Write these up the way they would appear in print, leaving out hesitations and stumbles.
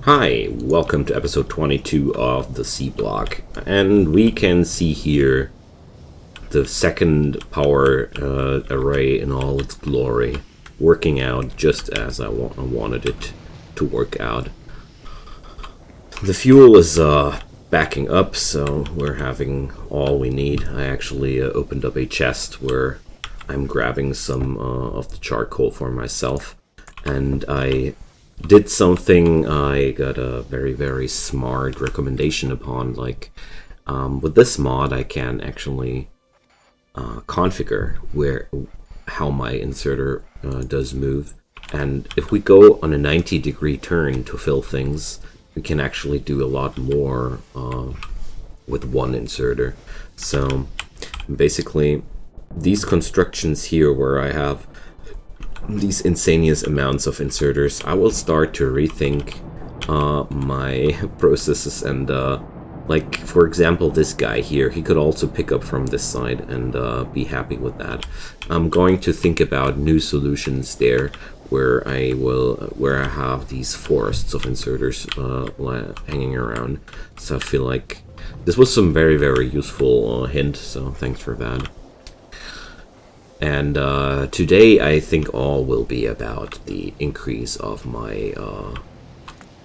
Hi, welcome to episode 22 of the Seablock, and we can see here the second power array in all its glory, working out just as I wanted it to work out. The fuel is backing up, so we're having all we need. I actually opened up a chest where I'm grabbing some of the charcoal for myself, and I did something I got a very smart recommendation upon. Like with this mod I can actually configure how my inserter does move, and if we go on a 90-degree turn to fill things, we can actually do a lot more with one inserter. So basically these constructions here where I have these insane amounts of inserters, I will start to rethink my processes, and like for example this guy here, he could also pick up from this side and be happy with that. I'm going to think about new solutions there where I have these forests of inserters hanging around. So I feel like this was some very useful hint, so thanks for that. And today I think all will be about the increase of my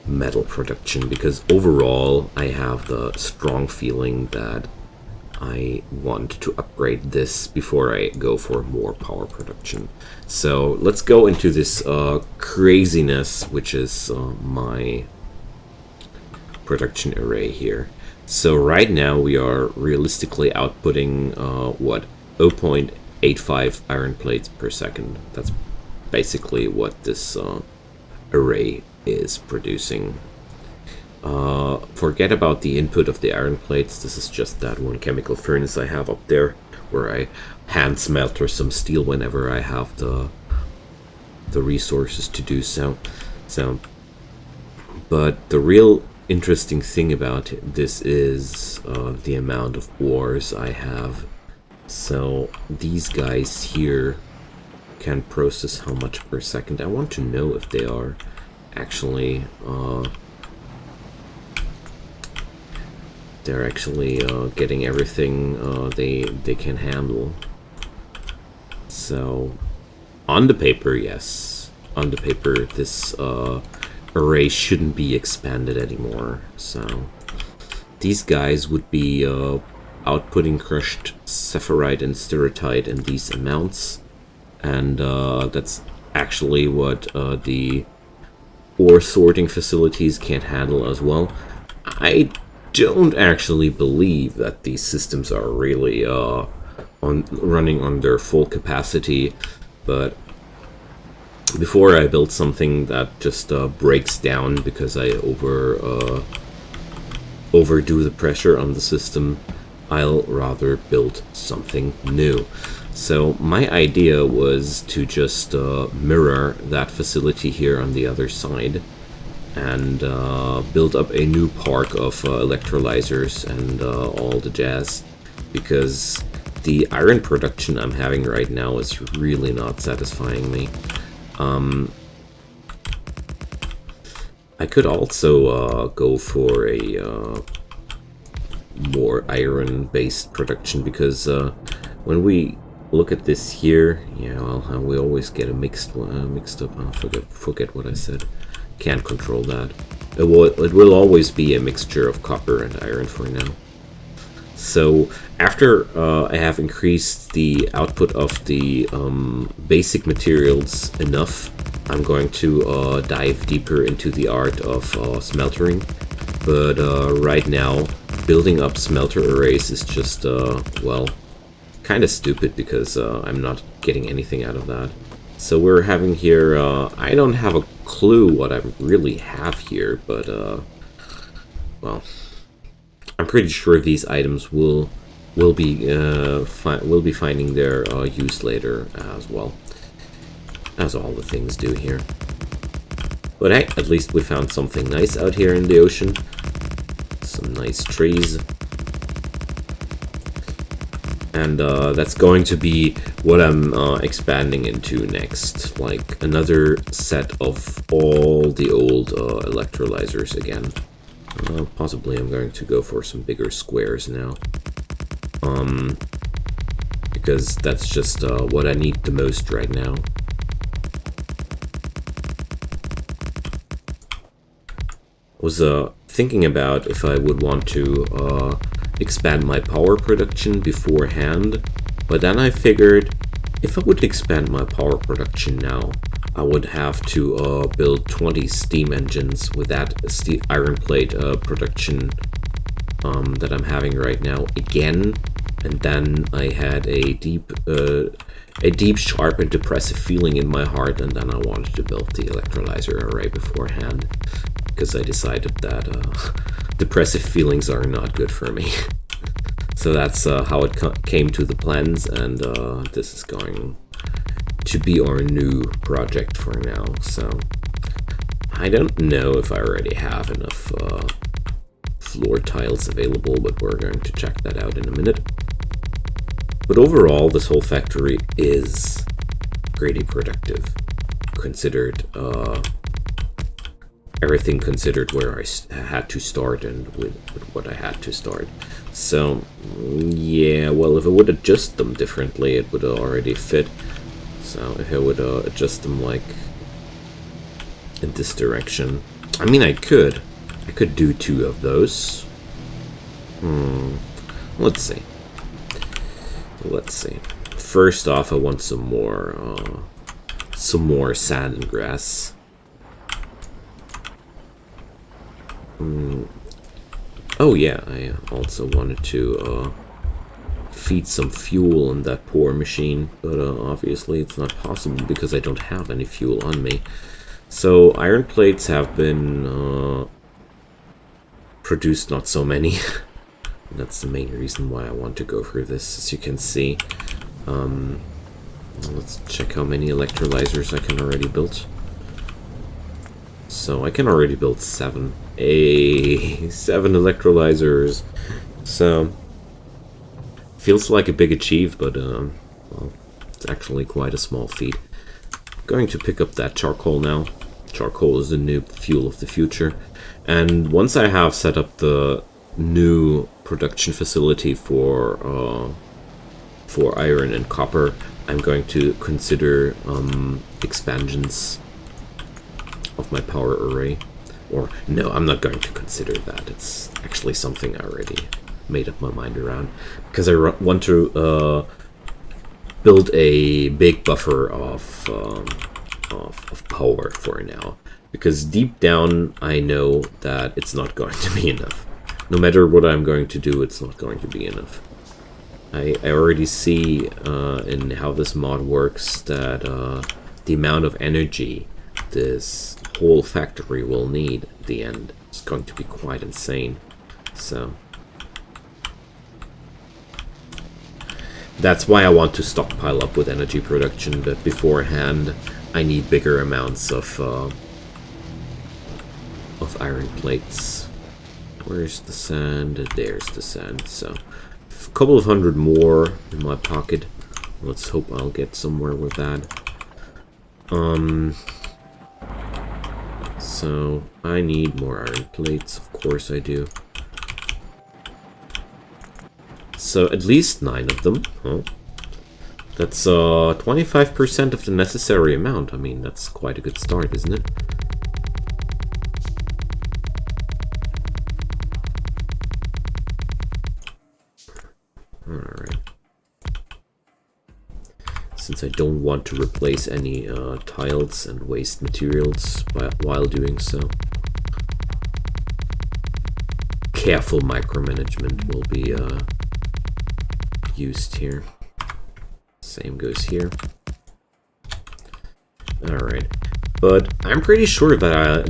metal production, because overall I have the strong feeling that I want to upgrade this before I go for more power production. So let's go into this craziness, which is my production array here. So right now we are realistically outputting 0.85 iron plates per second. That's basically what this array is producing. Forget about the input of the iron plates. This is just that one chemical furnace I have up there where I hand smelter some steel whenever I have the resources to do so. But the real interesting thing about this is the amount of ores I have. So these guys here can process how much per second? I want to know if they are actually getting everything they can handle. So on the paper, yes, on the paper this array shouldn't be expanded anymore. So these guys would be outputting crushed sapphirite and sterotite in these amounts, and that's actually what the ore sorting facilities can't handle as well. I don't actually believe that these systems are really running on their full capacity, but before I build something that just breaks down because I overdo the pressure on the system, I'll rather build something new. So my idea was to just mirror that facility here on the other side and build up a new park of electrolysers and all the jazz, because the iron production I'm having right now is really not satisfying me. I could also go for a more iron-based production, because when we look at this here, we always get a mixed up. Forget what I said. Can't control that. It will always be a mixture of copper and iron for now. So after I have increased the output of the basic materials enough, I'm going to dive deeper into the art of smeltering. But right now, building up smelter arrays is just, well, kind of stupid, because I'm not getting anything out of that. So we're having here, I don't have a clue what I really have here, but, well, I'm pretty sure these items will be finding their use later as well, as all the things do here. But hey, at least we found something nice out here in the ocean. Some nice trees. And that's going to be what I'm expanding into next, like another set of all the old electrolysers again. Possibly I'm going to go for some bigger squares now, because that's just what I need the most right now. Was thinking about if I would want to expand my power production beforehand, but then I figured if I would expand my power production now, I would have to build 20 steam engines with that iron plate production that I'm having right now again, and then I had a deep, sharp and depressive feeling in my heart, and then I wanted to build the electrolyzer array beforehand, because I decided that depressive feelings are not good for me. So that's how it came to the plans, and this is going to be our new project for now. So I don't know if I already have enough floor tiles available, but we're going to check that out in a minute. But overall, this whole factory is pretty productive, considered everything considered where I had to start and with what I had to start. So yeah, well, if I would adjust them differently, it would already fit. So if I would adjust them like in this direction, I mean, I could do 2 of those. Let's see. First off, I want some more sand and grass. Oh yeah, I also wanted to feed some fuel in that poor machine, but obviously it's not possible because I don't have any fuel on me. So iron plates have been produced, not so many. That's the main reason why I want to go through this, as you can see. Let's check how many electrolysers I can already build. So I can already build 7. 7 electrolysers. So feels like a big achieve, but well, it's actually quite a small feat. Going to pick up that charcoal now. Charcoal is the new fuel of the future. And once I have set up the new production facility for iron and copper, I'm going to consider expansions of my power array. Or no, I'm not going to consider that. It's actually something I already made up my mind around, because I want to build a big buffer of power for now, because deep down I know that it's not going to be enough. No matter what I'm going to do, it's not going to be enough. I already see in how this mod works that the amount of energy this whole factory will need at the end is going to be quite insane. So that's why I want to stockpile up with energy production, but beforehand I need bigger amounts of iron plates. Where's the sand? There's the sand. So a couple of hundred more in my pocket. Let's hope I'll get somewhere with that. So I need more iron plates, of course I do. So at least 9 of them, huh? That's 25% of the necessary amount. I mean, that's quite a good start, isn't it? Alright. Since I don't want to replace any tiles and waste materials while doing so, careful micromanagement will be used here. Same goes here. Alright, but I'm pretty sure that I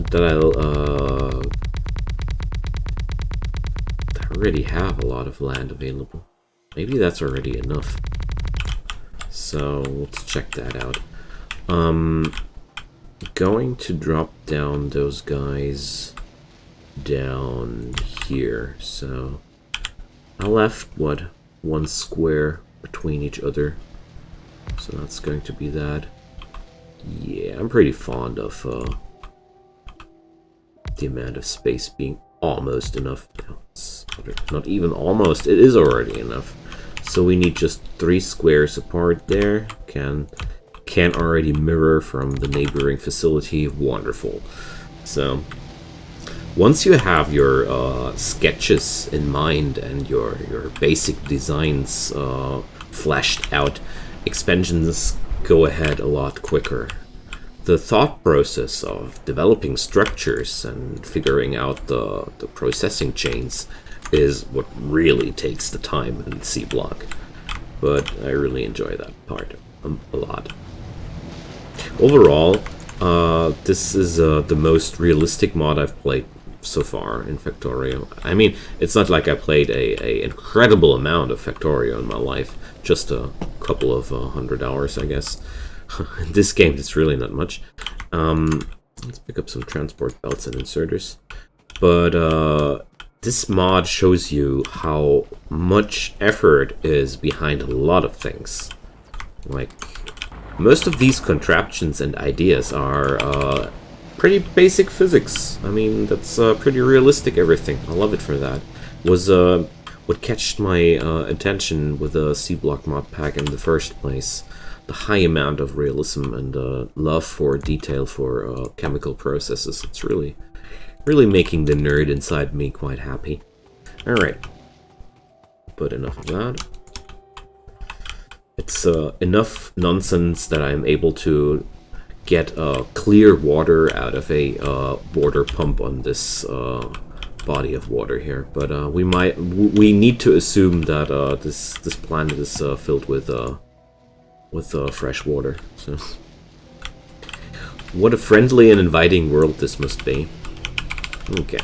already have a lot of land available. Maybe that's already enough. So let's check that out. Going to drop down those guys down here. So I left, what, 1 square between each other. So that's going to be that. Yeah, I'm pretty fond of the amount of space being almost enough. No, it's not even almost, it is already enough. So we need just 3 squares apart there. Can already mirror from the neighboring facility. Wonderful. So once you have your sketches in mind and your basic designs fleshed out, expansions go ahead a lot quicker. The thought process of developing structures and figuring out the processing chains is what really takes the time in Seablock. But I really enjoy that part a lot. Overall, this is the most realistic mod I've played so far in Factorio. I mean, it's not like I played a incredible amount of Factorio in my life, just a couple of 100 hours, I guess. In this game, it's really not much. Let's pick up some transport belts and inserters. But this mod shows you how much effort is behind a lot of things. Like, most of these contraptions and ideas are pretty basic physics. I mean, that's pretty realistic everything. I love it for that. Was what catched my attention with the SeaBlockMetaPack in the first place. The high amount of realism and love for detail for chemical processes. It's really making the nerd inside me quite happy. Alright. But enough of that. It's enough nonsense that I'm able to get clear water out of a water pump on this body of water here. But we need to assume that this planet is filled with fresh water. So, what a friendly and inviting world this must be. Okay.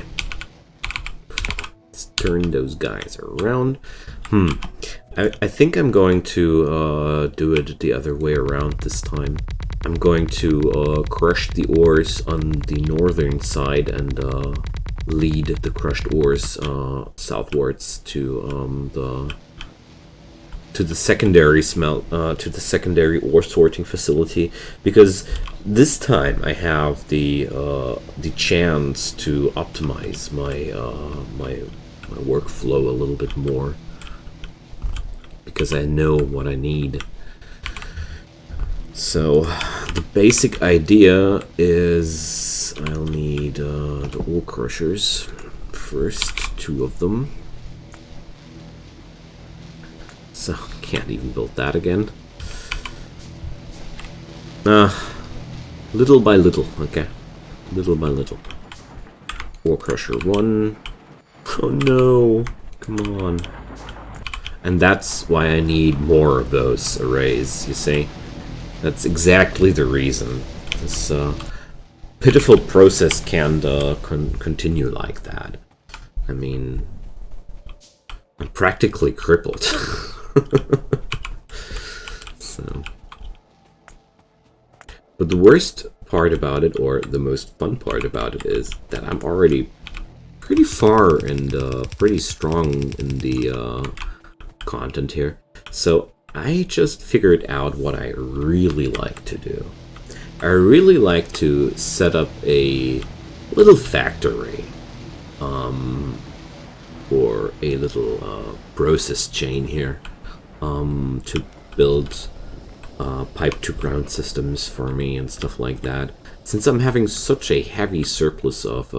Let's turn those guys around. I think I'm going to do it the other way around this time. I'm going to crush the ores on the northern side and lead the crushed ores southwards to the secondary secondary ore sorting facility, because this time I have the chance to optimize my my workflow a little bit more, because I know what I need. So the basic idea is I'll need the ore crushers first, 2 of them. So, can't even build that again. Little by little, okay. Little by little. Ore crusher 1. Oh no, come on. And that's why I need more of those arrays, you see? That's exactly the reason. This pitiful process can't continue like that. I mean, I'm practically crippled. So, but the worst part about it, or the most fun part about it, is that I'm already pretty far and pretty strong in the content here. So I just figured out what I really like to do. I really like to set up a little factory, or a little process chain here, to build pipe-to-ground systems for me and stuff like that. Since I'm having such a heavy surplus of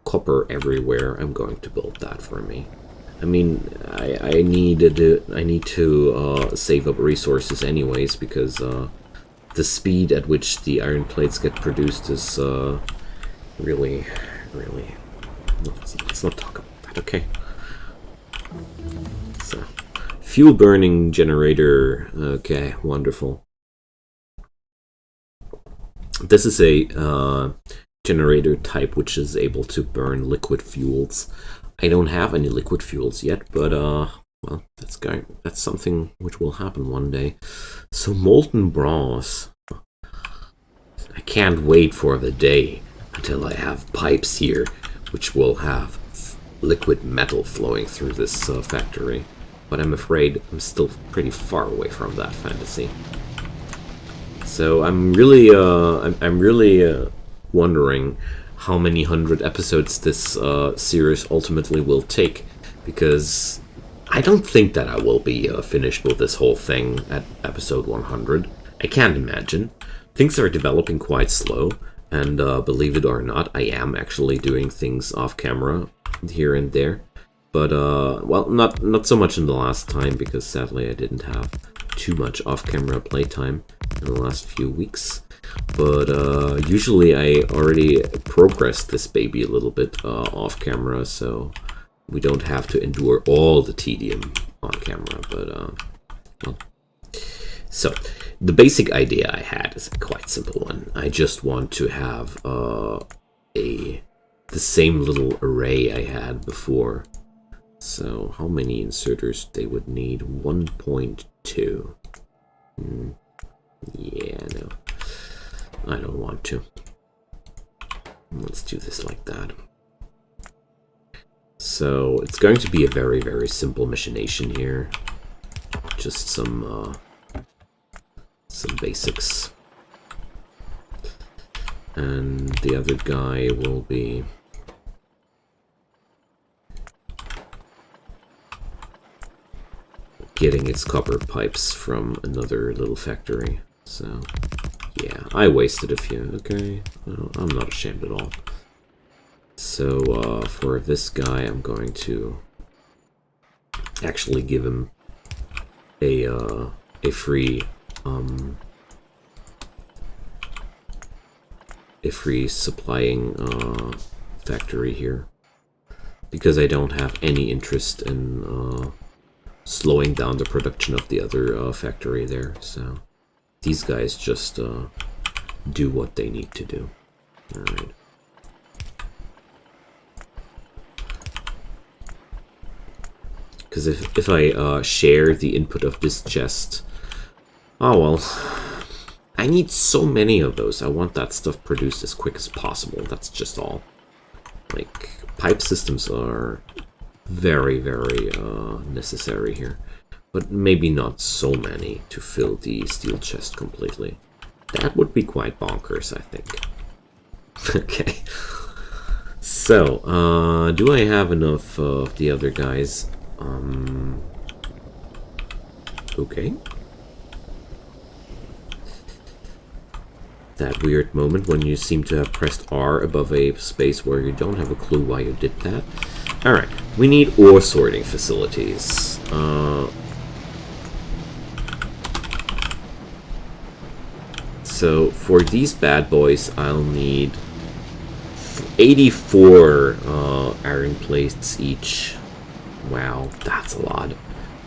copper everywhere, I'm going to build that for me. I mean, I need to save up resources anyways, because the speed at which the iron plates get produced is really. Let's not talk about that, okay? So, fuel burning generator. Okay, wonderful. This is a generator type which is able to burn liquid fuels. I don't have any liquid fuels yet, but well, that's something which will happen one day. So molten bronze. I can't wait for the day until I have pipes here which will have liquid metal flowing through this factory. but I'm afraid I'm still pretty far away from that fantasy. So I'm really wondering how many 100 episodes this series ultimately will take, because I don't think that I will be finished with this whole thing at episode 100. I can't imagine. Things are developing quite slow, and believe it or not, I am actually doing things off camera here and there. But, well, not so much in the last time, because sadly I didn't have too much off-camera playtime in the last few weeks. But usually I already progressed this baby a little bit off-camera, so we don't have to endure all the tedium on camera. But, well. So, the basic idea I had is a quite simple one. I just want to have the same little array I had before. So, how many inserters they would need? 1.2. Yeah, no. I don't want to. Let's do this like that. So, it's going to be a very, very simple machination here. Just some basics. And the other guy will be getting its copper pipes from another little factory. So, yeah, I wasted a few, okay? Well, I'm not ashamed at all. So, for this guy, I'm going to actually give him a free supplying factory here, because I don't have any interest in slowing down the production of the other factory there. So these guys just do what they need to do. All right. Because if I share the input of this chest, oh well, I need so many of those. I want that stuff produced as quick as possible. That's just all. Like, pipe systems are very, very necessary here. But maybe not so many to fill the steel chest completely. That would be quite bonkers, I think. Okay. So, do I have enough of the other guys? Okay. That weird moment when you seem to have pressed R above a space where you don't have a clue why you did that. Alright, we need ore sorting facilities. So for these bad boys, I'll need 84 iron plates each. Wow, that's a lot.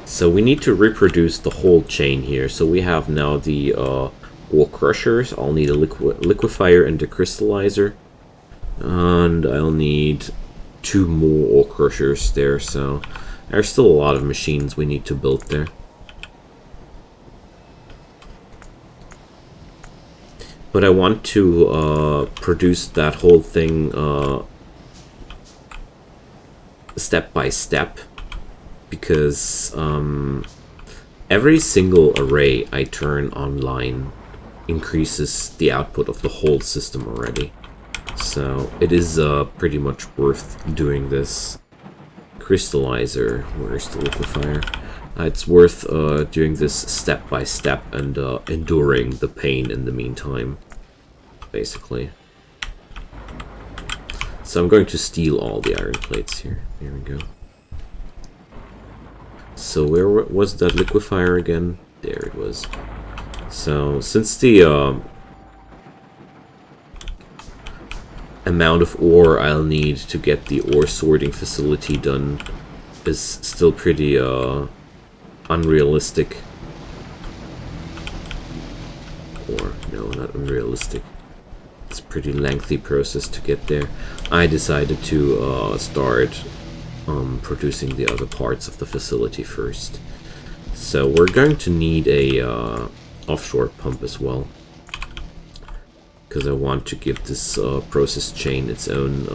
So we need to reproduce the whole chain here. So we have now the ore crushers. I'll need a liquefier and a crystallizer. And I'll need 2 more ore crushers there. So there's still a lot of machines we need to build there. But I want to produce that whole thing step by step, because every single array I turn online increases the output of the whole system already. So it is pretty much worth doing this. Crystallizer, where's the liquefier? It's worth doing this step by step and enduring the pain in the meantime, basically. So I'm going to steal all the iron plates here. Here we go. So where was that liquefier again? There it was. So since the amount of ore I'll need to get the ore sorting facility done is still pretty unrealistic. Or no, not unrealistic. It's a pretty lengthy process to get there. I decided to start producing the other parts of the facility first. So we're going to need a offshore pump as well, because I want to give this process chain its own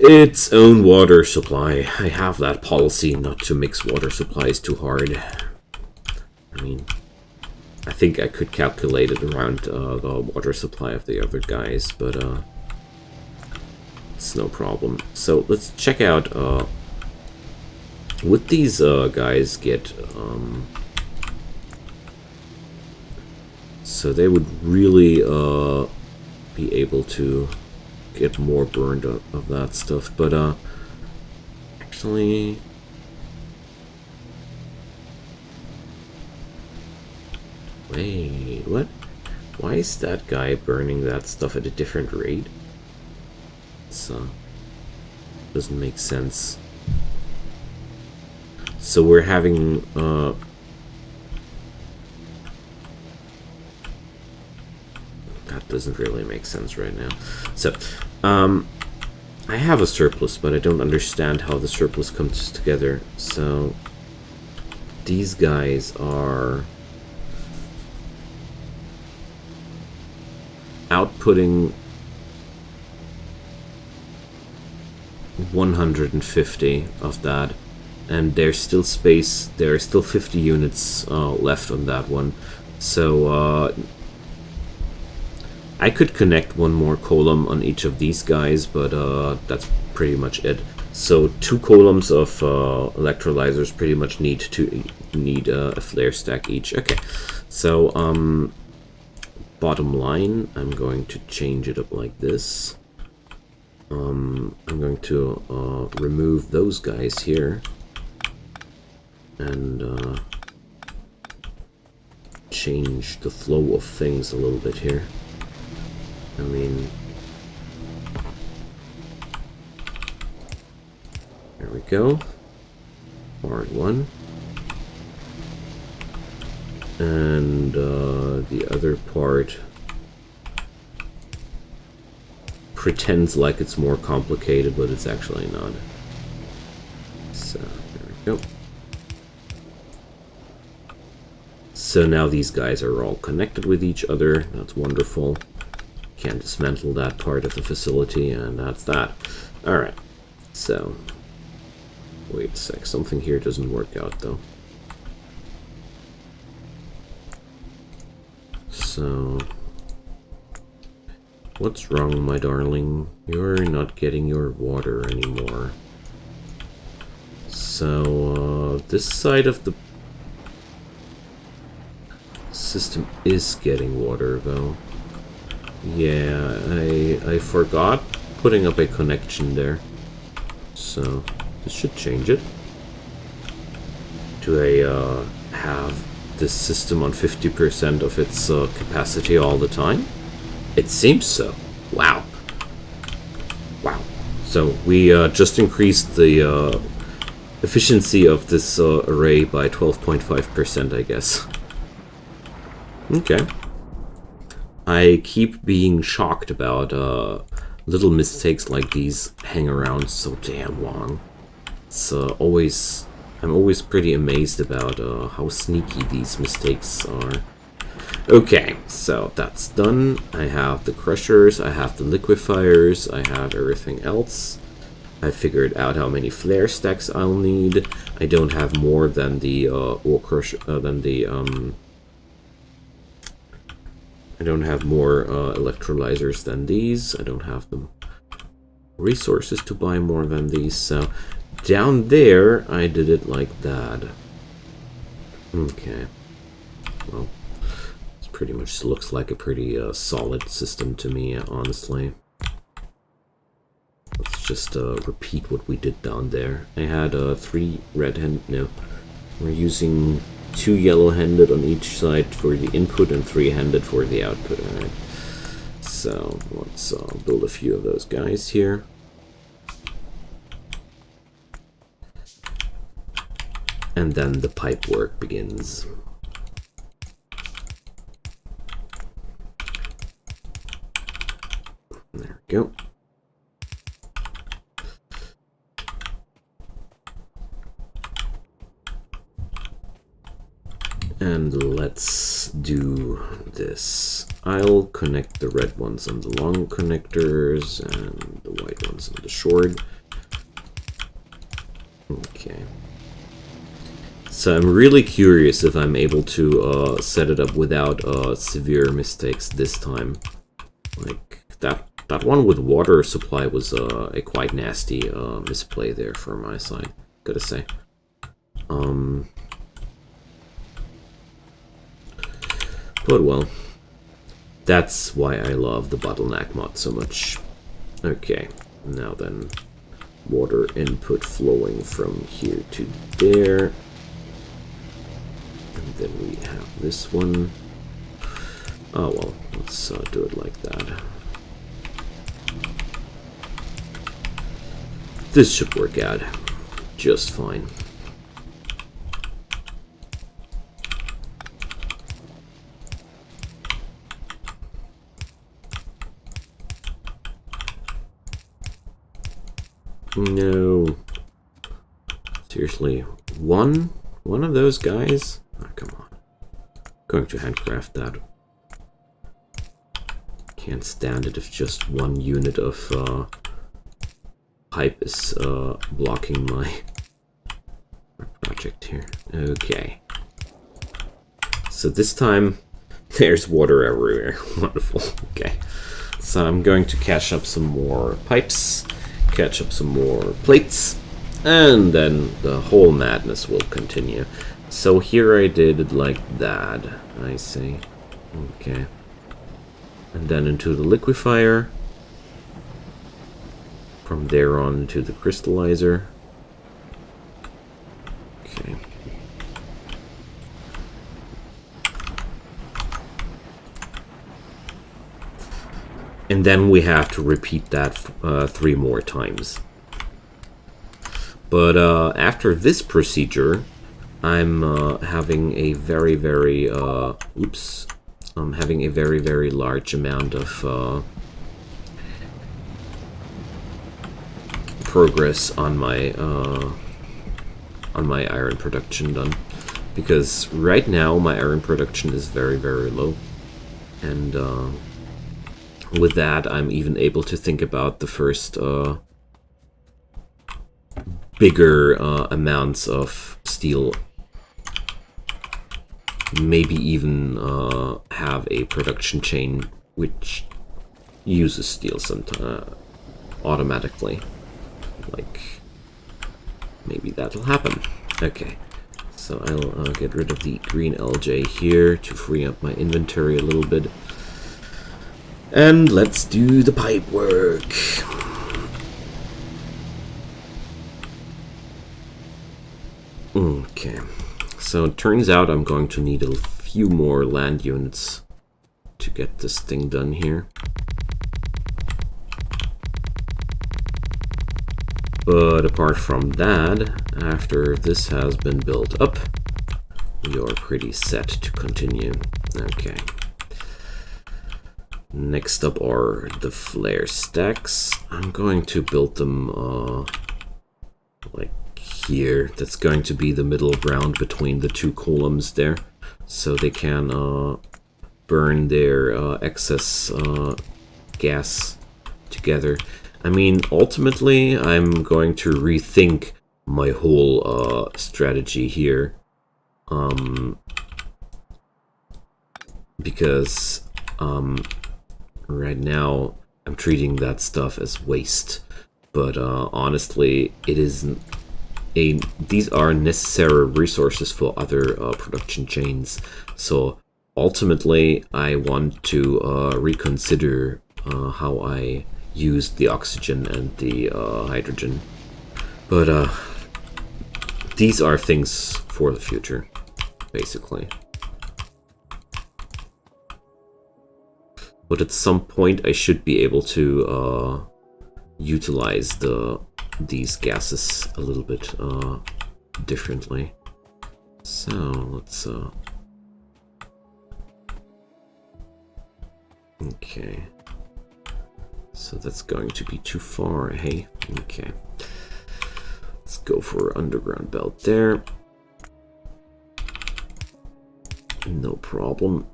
its own water supply. I have that policy not to mix water supplies too hard. I mean, I think I could calculate it around the water supply of the other guys, but it's no problem. So let's check out, would these guys get, so they would really be able to get more burned of that stuff, but actually, wait, what? Why is that guy burning that stuff at a different rate? It's doesn't make sense. So we're having that doesn't really make sense right now. So I have a surplus, but I don't understand how the surplus comes together. So these guys are outputting 150 of that, and there's still space. There are still 50 units left on that one. So I could connect one more column on each of these guys, but that's pretty much it. So 2 columns of electrolysers pretty much need a flare stack each. Okay, so bottom line, I'm going to change it up like this. I'm going to remove those guys here and change the flow of things a little bit here. I mean, there we go. Part 1. And the other part pretends like it's more complicated, but it's actually not. So, there we go. So now these guys are all connected with each other. That's wonderful. Can dismantle that part of the facility, and that's that. Alright, so wait a sec, something here doesn't work out though. So what's wrong, my darling? You're not getting your water anymore. So this side of the system is getting water though. Yeah, I forgot putting up a connection there. So this should change it. Do I have this system on 50% of its capacity all the time? It seems so. Wow. Wow. So we just increased the efficiency of this array by 12.5%, I guess. Okay. I keep being shocked about little mistakes like these hang around so damn long. It's I'm always pretty amazed about how sneaky these mistakes are. Okay, so that's done. I have the crushers, I have the liquefiers, I have everything else. I figured out how many flare stacks I'll need. I don't have more than the I don't have more electrolysers than these. I don't have the resources to buy more than these. So down there, I did it like that. Okay. Well, this pretty much looks like a pretty solid system to me, honestly. Let's just repeat what we did down there. I had 3 red-handed. No, we're using 2 yellow-handed on each side for the input and 3-handed for the output. Alright. So let's build a few of those guys here. And then the pipe work begins. There we go. And let's do this. I'll connect the red ones on the long connectors and the white ones on the short. Okay. So I'm really curious if I'm able to set it up without severe mistakes this time. Like that one with water supply was a quite nasty misplay there for my side, gotta say. But well, that's why I love the Bottleneck mod so much. Okay, now then, water input flowing from here to there. And then we have this one. Oh well, let's do it like that. This should work out just fine. No. Seriously, one of those guys? Oh, come on. Going to handcraft that. Can't stand it if just one unit of pipe is blocking my project here. Okay. So this time there's water everywhere. Wonderful. Okay. So I'm going to catch up some more pipes, catch up some more plates, and then the whole madness will continue. So here I did it like that, I see. Okay. And then into the liquefier. From there on to the crystallizer. Okay. And then we have to repeat that 3 more times. But after this procedure, I'm having a very, very very large amount of progress on my iron production done, because right now my iron production is very, very low, and with that I'm even able to think about the first bigger amounts of steel. Maybe even have a production chain which uses steel sometime automatically. Like, maybe that'll happen. Okay, so I'll get rid of the green LJ here to free up my inventory a little bit. And let's do the pipe work. Okay. So it turns out I'm going to need a few more land units to get this thing done here. But apart from that, after this has been built up, we are pretty set to continue. Okay. Next up are the flare stacks. I'm going to build them like here. That's going to be the middle ground between the 2 columns there, so they can burn their excess gas together. I mean, ultimately I'm going to rethink my whole strategy here, because right now I'm treating that stuff as waste, but honestly it isn't. These are necessary resources for other production chains. So ultimately, I want to reconsider how I use the oxygen and the hydrogen. But these are things for the future, basically. But at some point, I should be able to utilize these gases a little bit differently. So let's okay, so that's going to be too far, hey. Okay, let's go for underground belt there. No problem.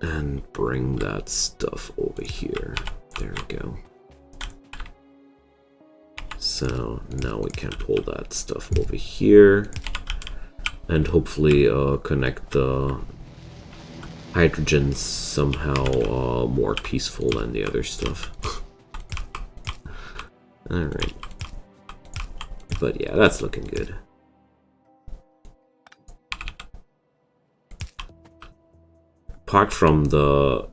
And bring that stuff over here. There we go. So now we can pull that stuff over here and hopefully connect the hydrogen somehow more peaceful than the other stuff. Alright. But yeah, that's looking good. Apart from the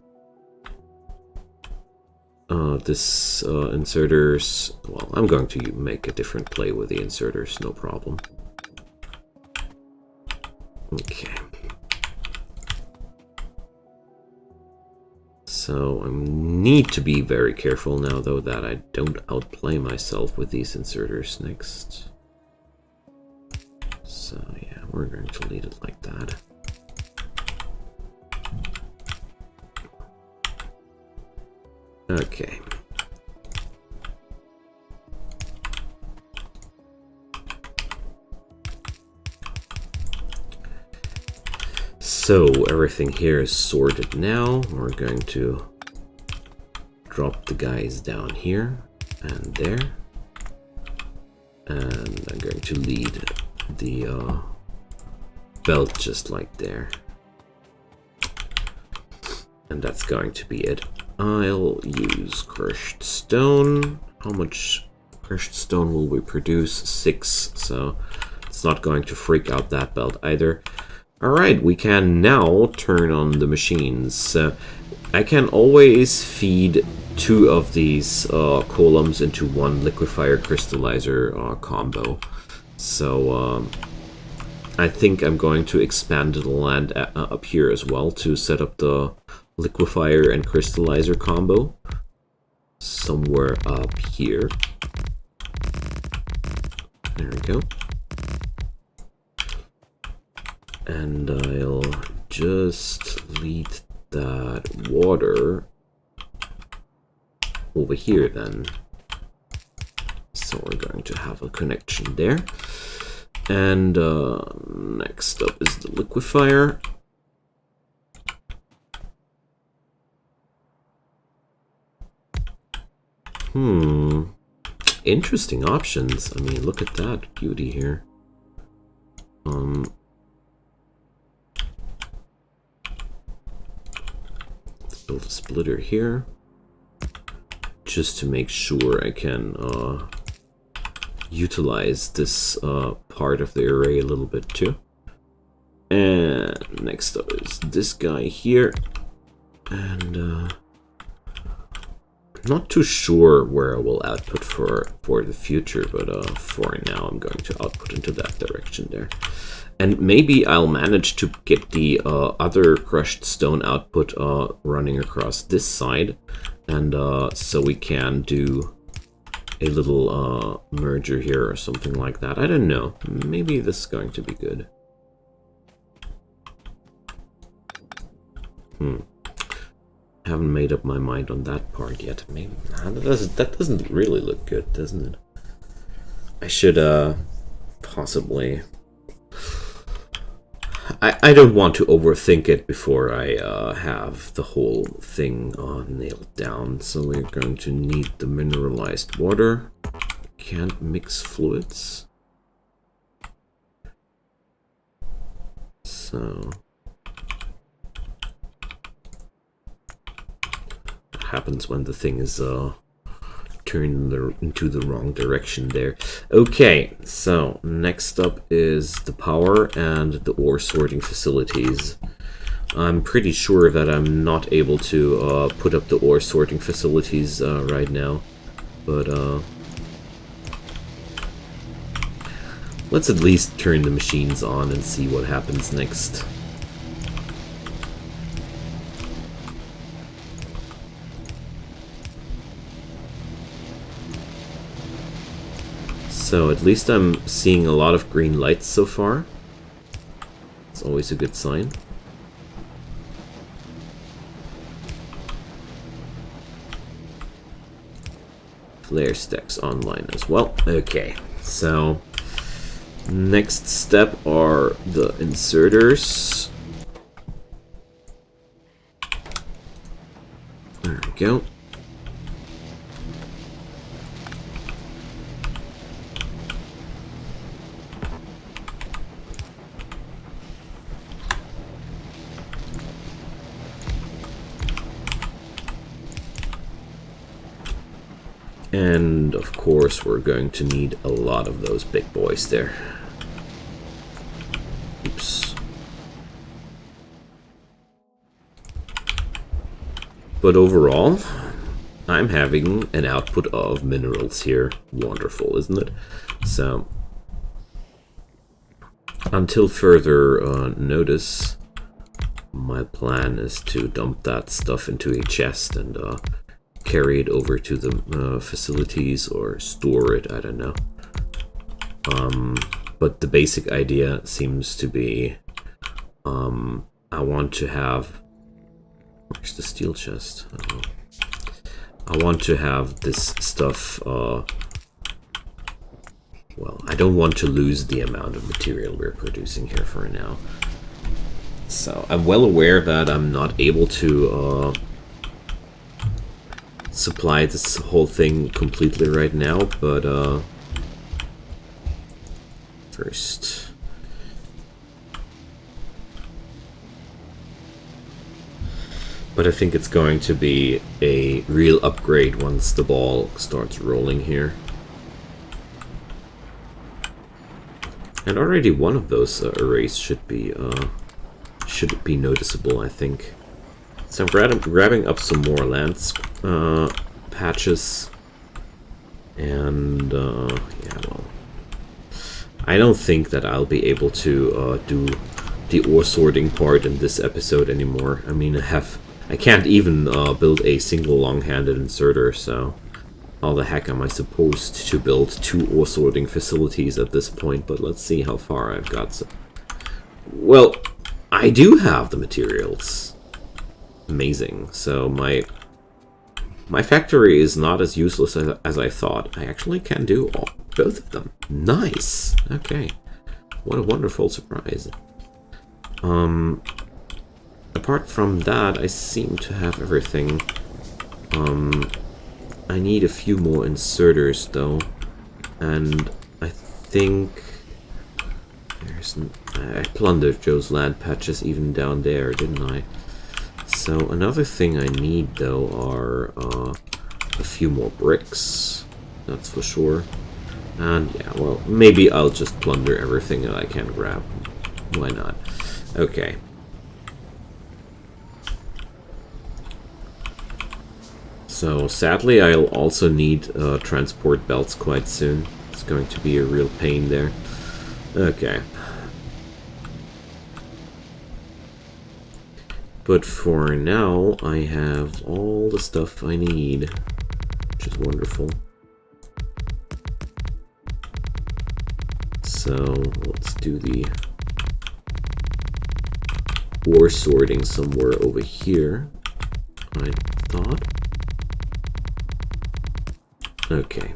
this inserters, well, I'm going to make a different play with the inserters, no problem. Okay. So I need to be very careful now, though, that I don't outplay myself with these inserters next. So yeah, we're going to leave it like that. Okay. So everything here is sorted now. We're going to drop the guys down here and there. And I'm going to lead the belt just like there. And that's going to be it. I'll use crushed stone. How much crushed stone will we produce? 6, so it's not going to freak out that belt either. Alright, we can now turn on the machines. I can always feed 2 of these columns into one liquefier crystallizer combo. So I think I'm going to expand the land up here as well to set up the liquefier and crystallizer combo somewhere up here. There we go. And I'll just lead that water over here then. So we're going to have a connection there. And next up is the liquefier. Interesting options. I mean, look at that beauty here. Let's build a splitter here, just to make sure I can utilize this part of the array a little bit too. And next up is this guy here, and not too sure where I will output for the future, but for now I'm going to output into that direction there. And maybe I'll manage to get the other crushed stone output running across this side, and so we can do a little merger here or something like that. I don't know. Maybe this is going to be good. Haven't made up my mind on that part yet. Maybe that doesn't really look good, doesn't it? I should possibly. I don't want to overthink it before I have the whole thing nailed down. So we're going to need the mineralized water. Can't mix fluids. So what happens when the thing is turned into the wrong direction there. Okay, so next up is the power and the ore sorting facilities. I'm pretty sure that I'm not able to put up the ore sorting facilities right now, but let's at least turn the machines on and see what happens next. So at least I'm seeing a lot of green lights so far. It's always a good sign. Flare stacks online as well. Okay, so Next step are the inserters. There we go. And of course we're going to need a lot of those big boys there. Oops. But overall, I'm having an output of minerals here. Wonderful, isn't it? So, until further notice, my plan is to dump that stuff into a chest and carry it over to the facilities or store it, I don't know. But the basic idea seems to be I want to have... Where's the steel chest? I want to have this stuff... well, I don't want to lose the amount of material we're producing here for now. So I'm well aware that I'm not able to supply this whole thing completely right now, but first I think it's going to be a real upgrade once the ball starts rolling here. And already one of those arrays should be noticeable, I think. So I'm grabbing up some more land patches, and yeah, well, I don't think that I'll be able to do the ore sorting part in this episode anymore. I mean, I can't even build a single long-handed inserter, so how the heck am I supposed to build 2 ore sorting facilities at this point? But let's see how far I've got. So, well, I do have the materials. Amazing. So my factory is not as useless as I thought. I actually can do both of them. Nice. Okay. What a wonderful surprise. Apart from that, I seem to have everything. I need a few more inserters though, and I think I plundered Joe's land patches even down there, didn't I? So another thing I need though are a few more bricks, that's for sure. And yeah, well, maybe I'll just plunder everything that I can grab. Why not? Okay. So sadly I'll also need transport belts quite soon. It's going to be a real pain there. Okay. But for now, I have all the stuff I need, which is wonderful. So let's do the ore sorting somewhere over here, I thought. Okay.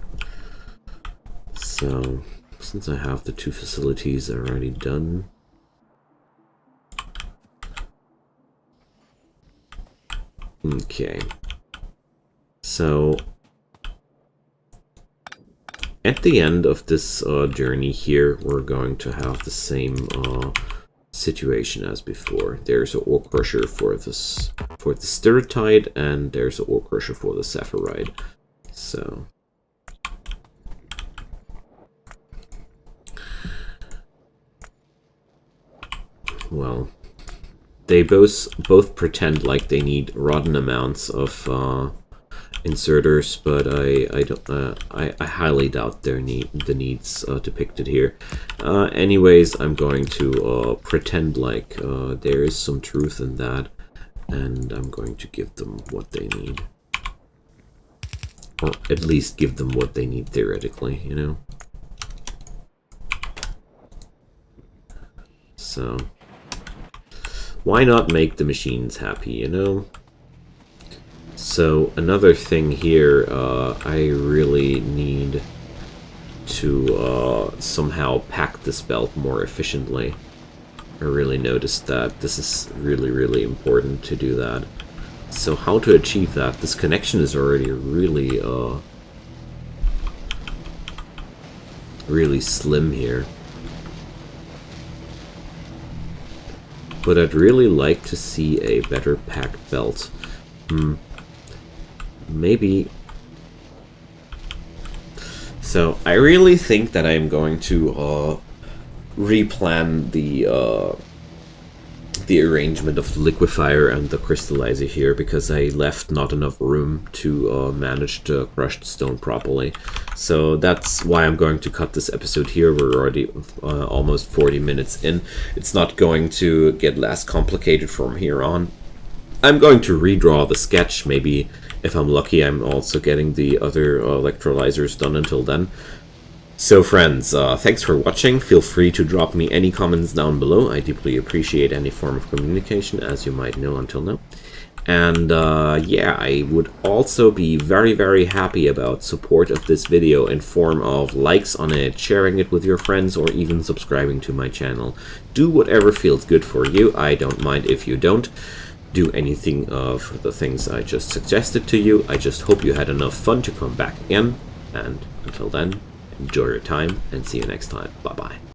So since I have the 2 facilities already done, okay, so at the end of this journey here, we're going to have the same situation as before. There's an ore crusher for the stirritite, and there's an ore crusher for the saphirite. So well, they both pretend like they need rotten amounts of inserters, but I highly doubt the needs depicted here. Anyways, I'm going to pretend like there is some truth in that, and I'm going to give them what they need, or at least give them what they need theoretically, you know. So why not make the machines happy, you know? So another thing here, I really need to somehow pack this belt more efficiently. I really noticed that this is really important to do that. So how to achieve that? This connection is already really really slim here. But I'd really like to see a better packed belt. Maybe. So I really think that I'm going to replan the arrangement of the liquefier and the crystallizer here, because I left not enough room to manage the crushed stone properly. So that's why I'm going to cut this episode here. We're already almost 40 minutes in. It's not going to get less complicated from here on. I'm going to redraw the sketch. Maybe if I'm lucky, I'm also getting the other electrolysers done until then. So friends, thanks for watching. Feel free to drop me any comments down below. I deeply appreciate any form of communication, as you might know until now. And yeah, I would also be very happy about support of this video in form of likes on it, sharing it with your friends, or even subscribing to my channel. Do whatever feels good for you. I don't mind if you don't do anything of the things I just suggested to you. I just hope you had enough fun to come back again. And until then, enjoy your time and see you next time. Bye bye.